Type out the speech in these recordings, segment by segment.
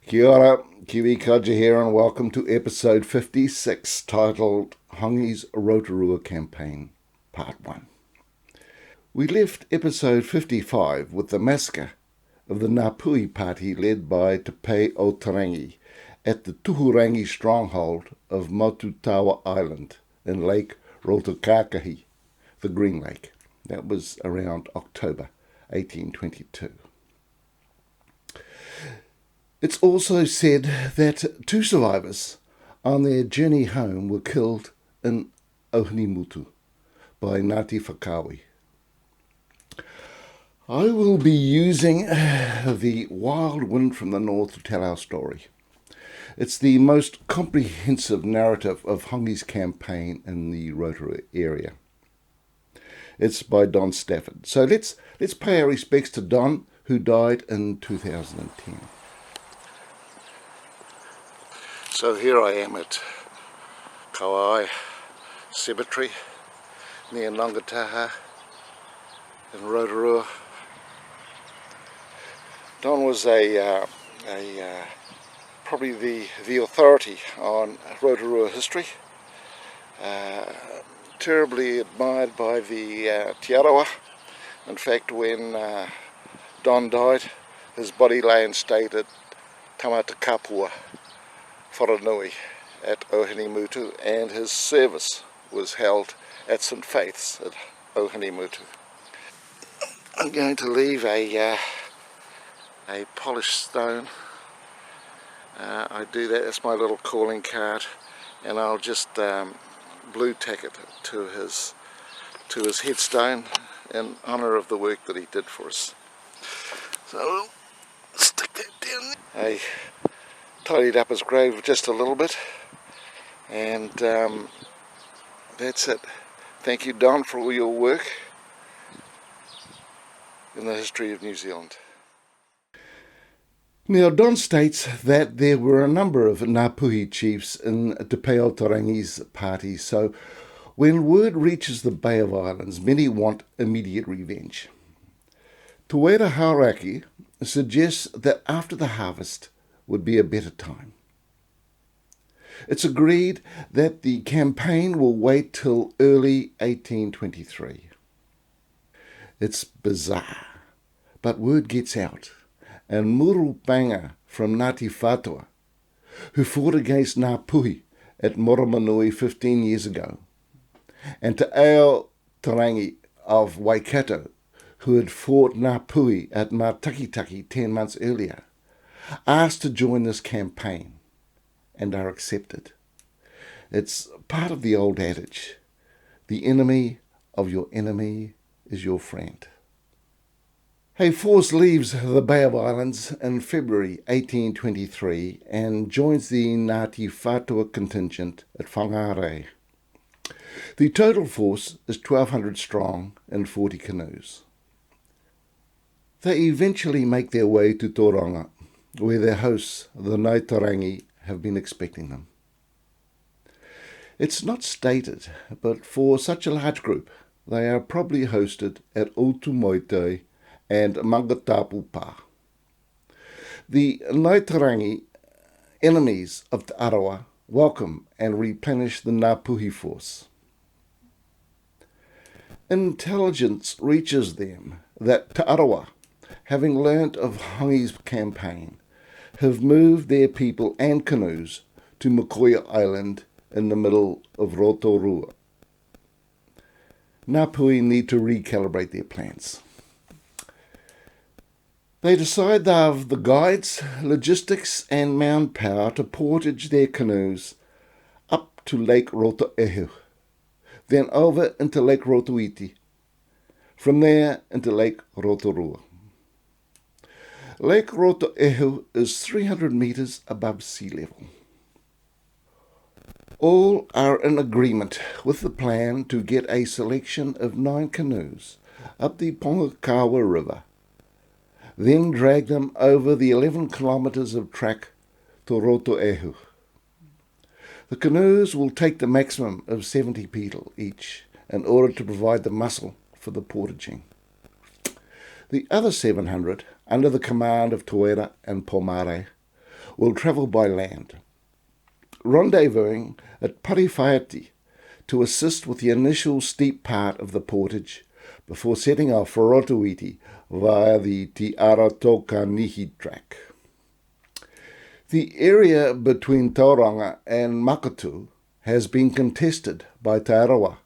Kia ora, Kiwi Kaja here, and welcome to episode 56, titled Hongi's Rotorua Campaign, Part 1. We left episode 55 with the massacre of the Ngapuhi party led by Te Pae-o-te Rangi at the Tuhurangi stronghold of Motutawa Island in Lake Rotokākahi, the Green Lake. That was around October 1822. It's also said that two survivors on their journey home were killed in Ohinimutu by Ngāti Whakaui. I will be using the wild wind from the north to tell our story. It's the most comprehensive narrative of Hongi's campaign in the Rotorua area. It's by Don Stafford. So let's pay our respects to Don, who died in 2010. So here I am at Kauai Cemetery near Ngongataha in Rotorua. Don was probably the authority on Rotorua history, terribly admired by the Te Arawa. In fact, when Don died, his body lay in state at Tamata Kapua Whanganui at Ohinimutu, and his service was held at St Faith's at Ohinimutu. I'm going to leave a polished stone. I do that, that's my little calling card, and I'll just blue tack it to his headstone in honour of the work that he did for us. So we'll stick that down there. I tidied up his grave just a little bit, and that's it. Thank you, Don, for all your work in the history of New Zealand. Now, Don states that there were a number of Ngapuhi chiefs in Te Pae-o-te Rangi's party, so when word reaches the Bay of Islands, many want immediate revenge. Te Hauraki suggests that after the harvest would be a better time. It's agreed that the campaign will wait till early 1823. It's bizarre, but word gets out, and Murupanga from Ngāti Whātua, who fought against Ngapuhi at Moromanui 15 years ago, and Te Pae-o-te Rangi of Waikato, who had fought Ngapuhi at Mātakitaki 10 months earlier, asked to join this campaign and are accepted. It's part of the old adage, the enemy of your enemy is your friend. A force leaves the Bay of Islands in February 1823 and joins the Ngāti Whātua contingent at Whangarei. The total force is 1,200 strong and 40 canoes. They eventually make their way to Tauranga, where their hosts, the Ngapuhi, have been expecting them. It's not stated, but for such a large group, they are probably hosted at Otumoite and Motutawa Pa. The Ngapuhi, enemies of Te Arawa, welcome and replenish the Ngapuhi force. Intelligence reaches them that Te Arawa, having learnt of Hongi's campaign, have moved their people and canoes to Mokoia Island in the middle of Rotorua. Ngapuhi need to recalibrate their plans. They decide they have the guides, logistics and manpower to portage their canoes up to Lake Rotoehu, then over into Lake Rotoiti, from there into Lake Rotorua. Lake Rotoehu is 300 metres above sea level. All are in agreement with the plan to get a selection of 9 canoes up the Pongakawa River, then drag them over the 11 kilometres of track to Rotoehu. The canoes will take the maximum of 70 people each in order to provide the muscle for the portaging. The other 700, under the command of Toera and Pomare, will travel by land, rendezvousing at Pae-o-te to assist with the initial steep part of the portage before setting off for Rotoiti via the Te Arawa track. The area between Tauranga and Makatu has been contested by Te Arawa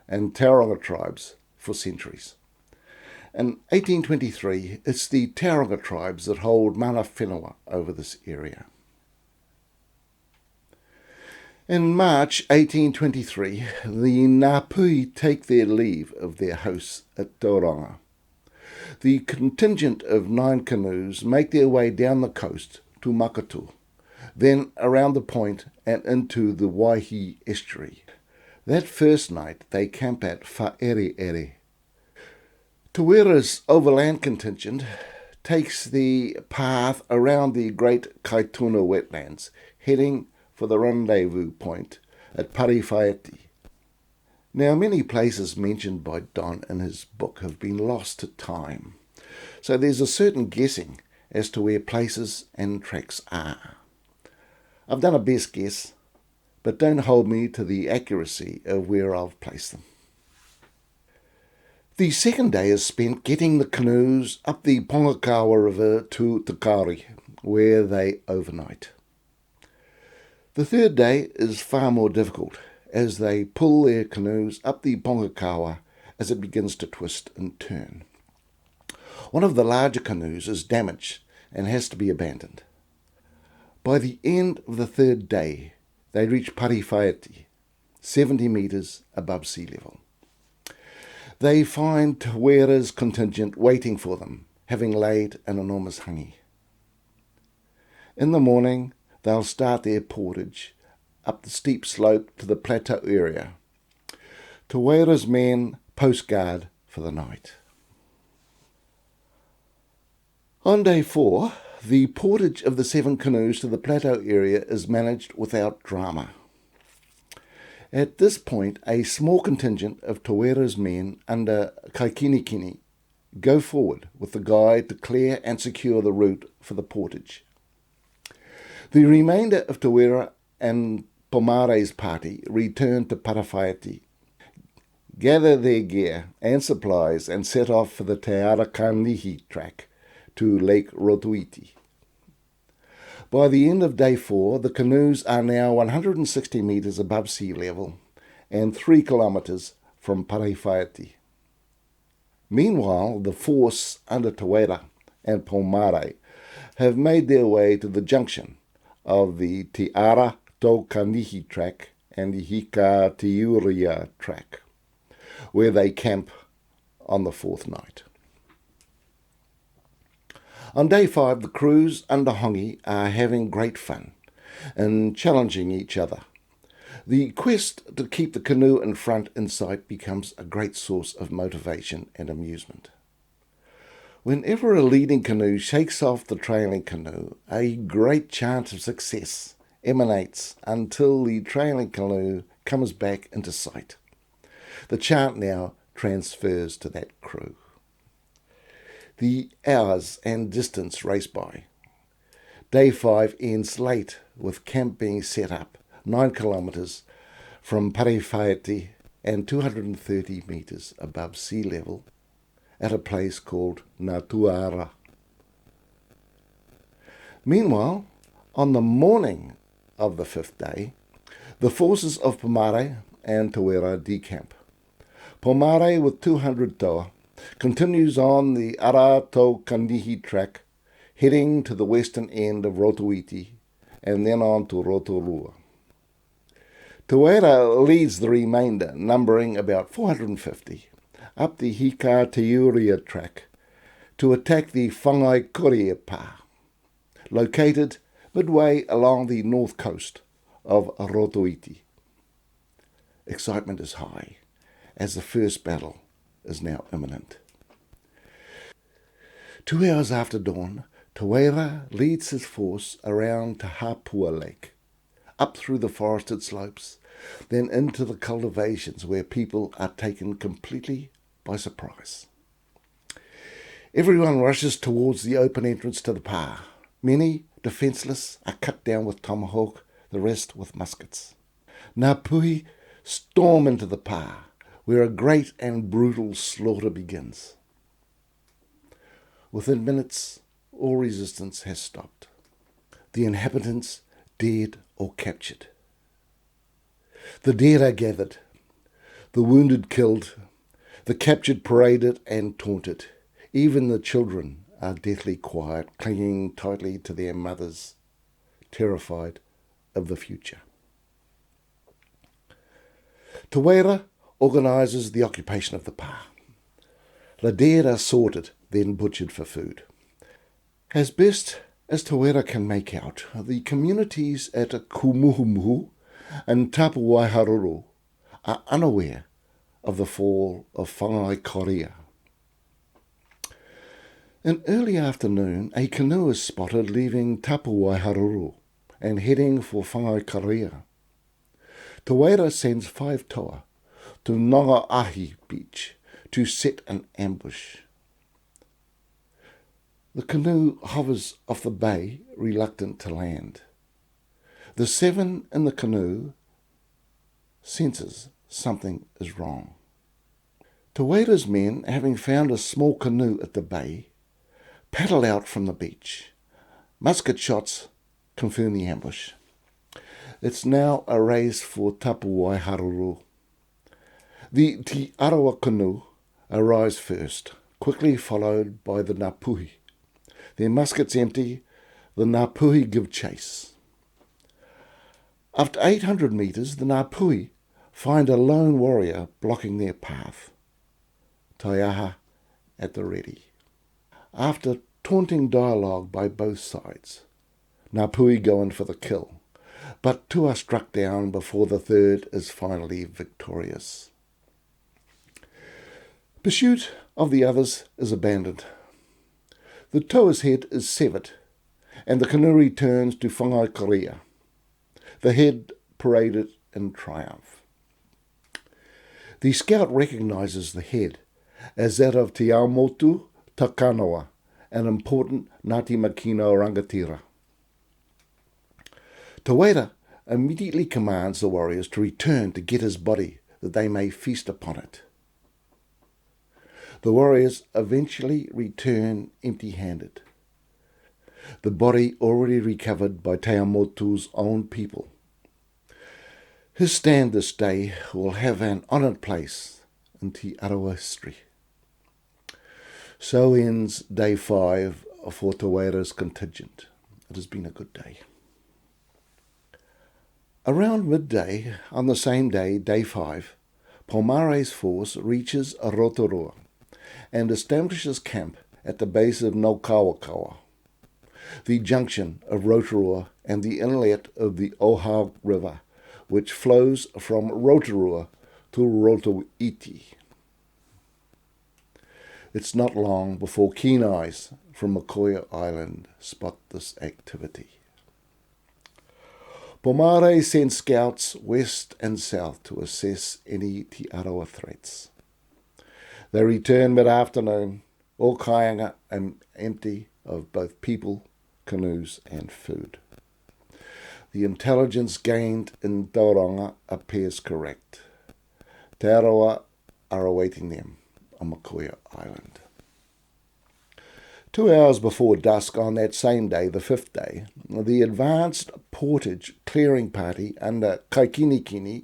and Tauranga tribes for centuries. In 1823, it's the Tauranga tribes that hold mana whenua over this area. In March 1823, the Ngapuhi take their leave of their hosts at Tauranga. The contingent of 9 canoes make their way down the coast to Makatu, then around the point and into the Waihi estuary. That first night they camp at Whaere. Te Wera's overland contingent takes the path around the Great Kaituna wetlands, heading for the rendezvous point at Pae-o-te. Now, many places mentioned by Don in his book have been lost to time, so there's a certain guessing as to where places and tracks are. I've done a best guess, but don't hold me to the accuracy of where I've placed them. The second day is spent getting the canoes up the Pongakawa River to Te Kari, where they overnight. The third day is far more difficult, as they pull their canoes up the Pongakawa as it begins to twist and turn. One of the larger canoes is damaged and has to be abandoned. By the end of the third day, they reach Pae-o-te, 70 metres above sea level. They find Te Wera's contingent waiting for them, having laid an enormous hangi. In the morning, they'll start their portage up the steep slope to the plateau area. Te Wera's men post guard for the night. On day 4, the portage of the 7 canoes to the plateau area is managed without drama. At this point, a small contingent of Te Wera's men under Kaikinikini go forward with the guide to clear and secure the route for the portage. The remainder of Te Wera and Pomare's party return to Pae-o-te, gather their gear and supplies and set off for the Te Rotokākahi track to Lake Rotoiti. By the end of day 4, the canoes are now 160 metres above sea level and 3 kilometres from Pae-o-te. Meanwhile, the force under Te Wera and Pomare have made their way to the junction of the Te Rotokākahi track and the Hika track, where they camp on the 4th night. On day 5, the crews under Hongi are having great fun and challenging each other. The quest to keep the canoe in front in sight becomes a great source of motivation and amusement. Whenever a leading canoe shakes off the trailing canoe, a great chance of success emanates until the trailing canoe comes back into sight. The chant now transfers to that crew. The hours and distance race by. Day 5 ends late with camp being set up 9 kilometres from Pae-o-te and 230 metres above sea level at a place called Motutawa. Meanwhile, on the morning of the 5th day, the forces of Pomare and Te Wera decamp. Pomare with 200 toa continues on the Rotokākahi track, heading to the western end of Rotoiti and then on to Rotorua. Te Wera leads the remainder, numbering about 450, up the Hika track to attack the Whangaipeke Pa, located midway along the north coast of Rotoiti. Excitement is high, as the first battle is now imminent. 2 hours after dawn, Te Wera leads his force around Te Hapua Lake, up through the forested slopes, then into the cultivations where people are taken completely by surprise. Everyone rushes towards the open entrance to the pa, many defenceless, are cut down with tomahawk, the rest with muskets. Ngapuhi storm into the pa, where a great and brutal slaughter begins. Within minutes, all resistance has stopped. The inhabitants dead or captured. The dead are gathered, the wounded killed, the captured paraded and taunted. Even the children are deathly quiet, clinging tightly to their mothers, terrified of the future. Te Wera organises the occupation of the pa. The dead are sorted, then butchered for food. As best as Te Wera can make out, the communities at Kumuhumuhu and Tapu Waiharuru are unaware of the fall of Whangaipeke Pa. In early afternoon, a canoe is spotted leaving Tapu Waiharuru and heading for Whangaipeke Pa. Te Wera sends 5 toa to Nongaahi Beach to set an ambush. The canoe hovers off the bay, reluctant to land. The 7 in the canoe senses something is wrong. Te Wera's men, having found a small canoe at the bay, paddle out from the beach. Musket shots confirm the ambush. It's now a race for Tapu Waiharuru. The Te Arawa canoe arrives first, quickly followed by the Ngapuhi. Their muskets empty, the Ngapuhi give chase. After 800 metres, the Ngapuhi find a lone warrior blocking their path. Taiaha at the ready. After taunting dialogue by both sides, Ngapuhi go in for the kill, but 2 are struck down before the 3rd is finally victorious. Pursuit of the others is abandoned. The toa's head is severed, and the canoe returns to Whangaipeke Pa. The head paraded in triumph. The scout recognises the head as that of Te Aomotu Takanawa, an important Ngāti Makino rangatira. Te Wera immediately commands the warriors to return to get his body, that they may feast upon it. The warriors eventually return empty-handed. The body already recovered by Te Aomotu's own people. His stand this day will have an honoured place in Te Arawa history. So ends day 5 for Te Wera's contingent. It has been a good day. Around midday on the same day, day 5, Pomare's force reaches Rotorua and establishes camp at the base of Nokawakawa, the junction of Rotorua and the inlet of the Ohau River, which flows from Rotorua to Rotoiti. It's not long before keen eyes from Mokoia Island spot this activity. Pomare sends scouts west and south to assess any Te Arawa threats. They return mid-afternoon, all kaianga empty of both people, canoes and food. The intelligence gained in Tauranga appears correct. Te Arawa are awaiting them on Mokoia Island. 2 hours before dusk on that same day, the 5th day, the advanced portage clearing party under Kaikinikini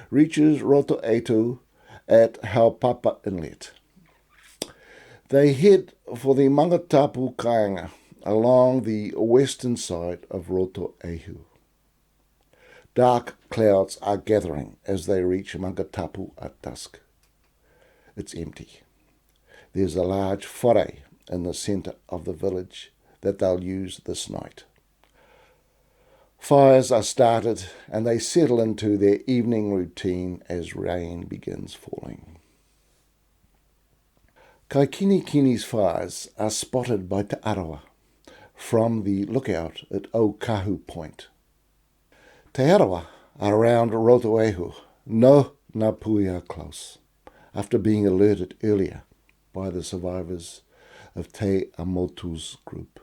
reaches Rotoehu at Haupapa Inlet. They head for the Mangatapu Kāinga along the western side of Rotoehu. Dark clouds are gathering as they reach Mangatapu at dusk. It's empty. There's a large whare in the centre of the village that they'll use this night. Fires are started and they settle into their evening routine as rain begins falling. Kaikinikini's fires are spotted by Te Arawa from the lookout at Okahu Point. Te Arawa are around Rotoehu. No Ngapuhi are close, after being alerted earlier by the survivors of Te Aomotu's group.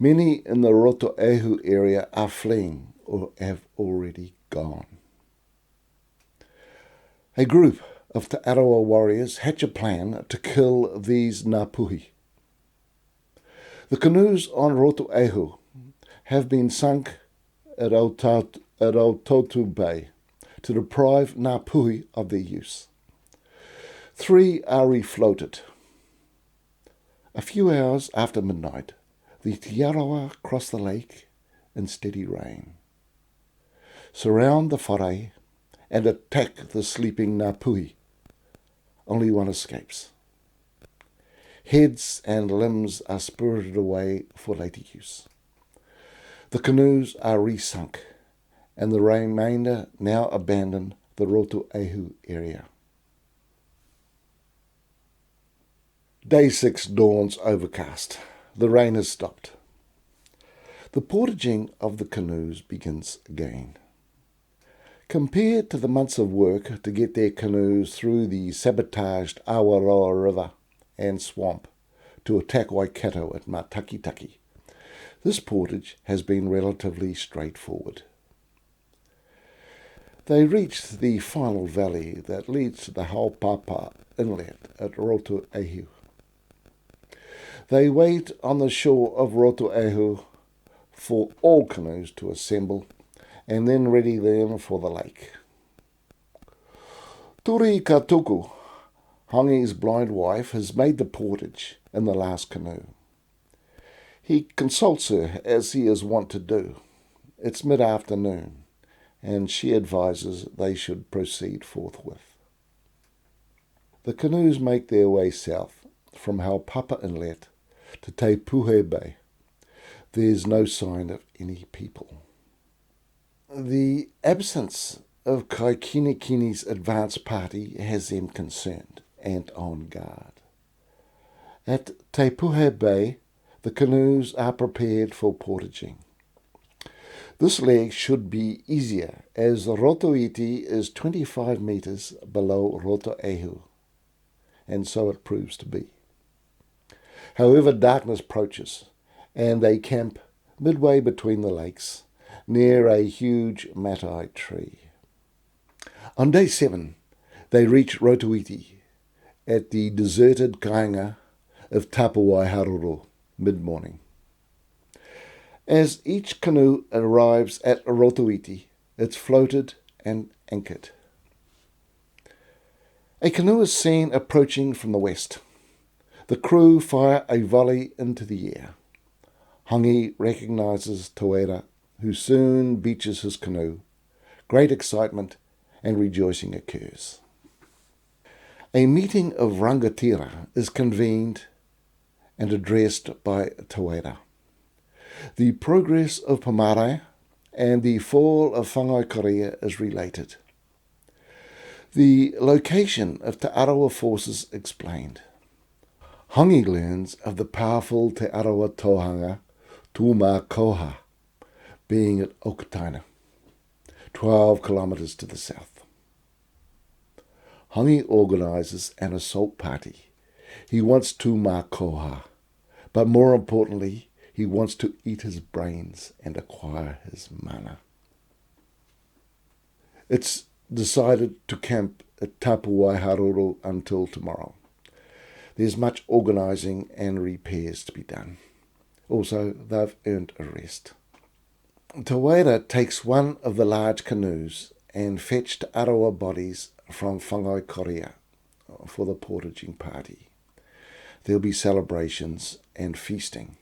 Many in the Rotoehu area are fleeing or have already gone. A group of Te Arawa warriors hatch a plan to kill these Ngapuhi. The canoes on Rotoehu have been sunk at Rotoiti Bay to deprive Ngapuhi of their use. 3 are refloated. A few hours after midnight, the Te Arawa cross the lake in steady rain, surround the whare and attack the sleeping Ngapuhi. Only one escapes. Heads and limbs are spirited away for later use. The canoes are resunk, and the remainder now abandon the Rotoehu area. Day 6 dawns overcast. The rain has stopped. The portaging of the canoes begins again. Compared to the months of work to get their canoes through the sabotaged Awaroa River and swamp to attack Waikato at Matakitaki, this portage has been relatively straightforward. They reached the final valley that leads to the Haupapa Inlet at Rotoehu. They wait on the shore of Rotoehu for all canoes to assemble and then ready them for the lake. Turi Katuku, Hongi's blind wife, has made the portage in the last canoe. He consults her as he is wont to do. It's mid-afternoon, and she advises they should proceed forthwith. The canoes make their way south from Haupapa Inlet to Te Pae-o-te Bay. There's no sign of any people. The absence of Kaikinekini's advance party has them concerned and on guard. At Te Pae-o-te Bay, the canoes are prepared for portaging. This leg should be easier as the Rotoiti is 25 metres below Rotoehu, and so it proves to be. However, darkness approaches, and they camp midway between the lakes, near a huge matai tree. On day 7, they reach Rotoiti at the deserted kainga of Tapawai-Haruru mid-morning. As each canoe arrives at Rotoiti, it's floated and anchored. A canoe is seen approaching from the west. The crew fire a volley into the air. Hongi recognises Tawera, who soon beaches his canoe. Great excitement and rejoicing occurs. A meeting of rangatira is convened and addressed by Tawera. The progress of Pomare and the fall of Whangaipeke is related. The location of Te Arawa forces explained. Hongi learns of the powerful Te Arawa tohanga Tūmakoha being at Okataina, 12 kilometres to the south. Hongi organises an assault party. He wants Tūmakoha, but more importantly, he wants to eat his brains and acquire his mana. It's decided to camp at Tapawai-Haruru until tomorrow. There's much organising and repairs to be done. Also, they've earned a rest. Tawera takes one of the large canoes and fetched Arawa bodies from Whangaipeke for the portaging party. There'll be celebrations and feasting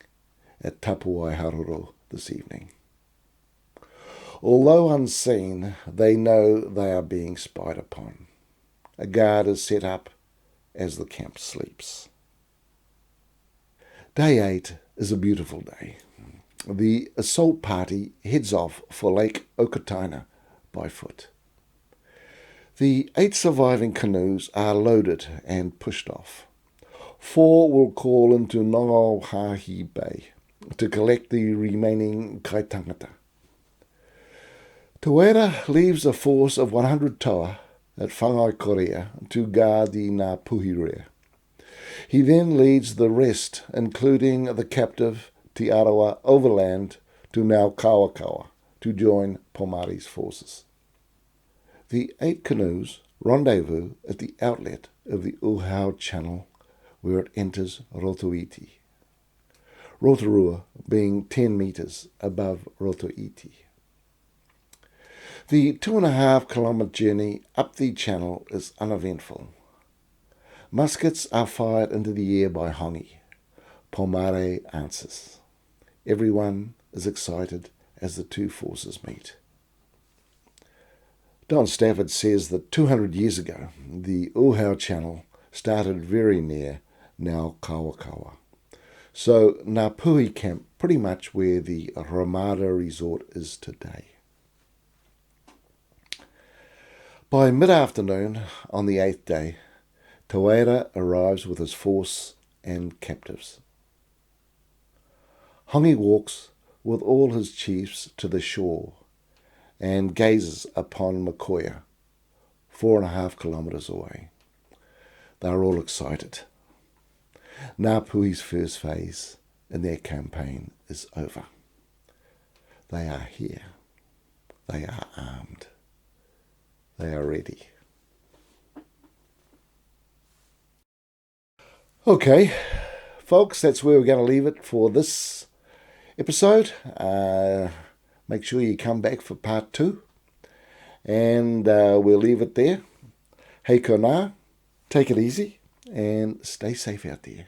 at Tapawai-Haruru this evening. Although unseen, they know they are being spied upon. A guard is set up as the camp sleeps. Day 8 is a beautiful day. The assault party heads off for Lake Okataina by foot. The 8 surviving canoes are loaded and pushed off. 4 will call into Ngauhahi Bay to collect the remaining kaitangata. Tawera leaves a force of 100 toa at Whangaipeke to guard the Ngapuhi rear. He then leads the rest, including the captive Te Arawa overland to now Kawakawa to join Pomari's forces. The 8 canoes rendezvous at the outlet of the Uhau Channel where it enters Rotoiti, Rotorua being 10 metres above Rotoiti. The 2.5 kilometre journey up the channel is uneventful. Muskets are fired into the air by Hongi. Pomare answers. Everyone is excited as the two forces meet. Don Stafford says that 200 years ago, the Uhau Channel started very near now Kawakawa. So Ngapuhi camped pretty much where the Ramada Resort is today. By mid-afternoon on the 8th day, Te arrives with his force and captives. Hongi walks with all his chiefs to the shore and gazes upon Makoia, 4.5 kilometres away. They are all excited. Ngapuhi's first phase in their campaign is over. They are here. They are armed. They are ready. Okay, folks, that's where we're going to leave it for this episode. Make sure you come back for part 2. And we'll leave it there. Hey kona, take it easy and stay safe out there.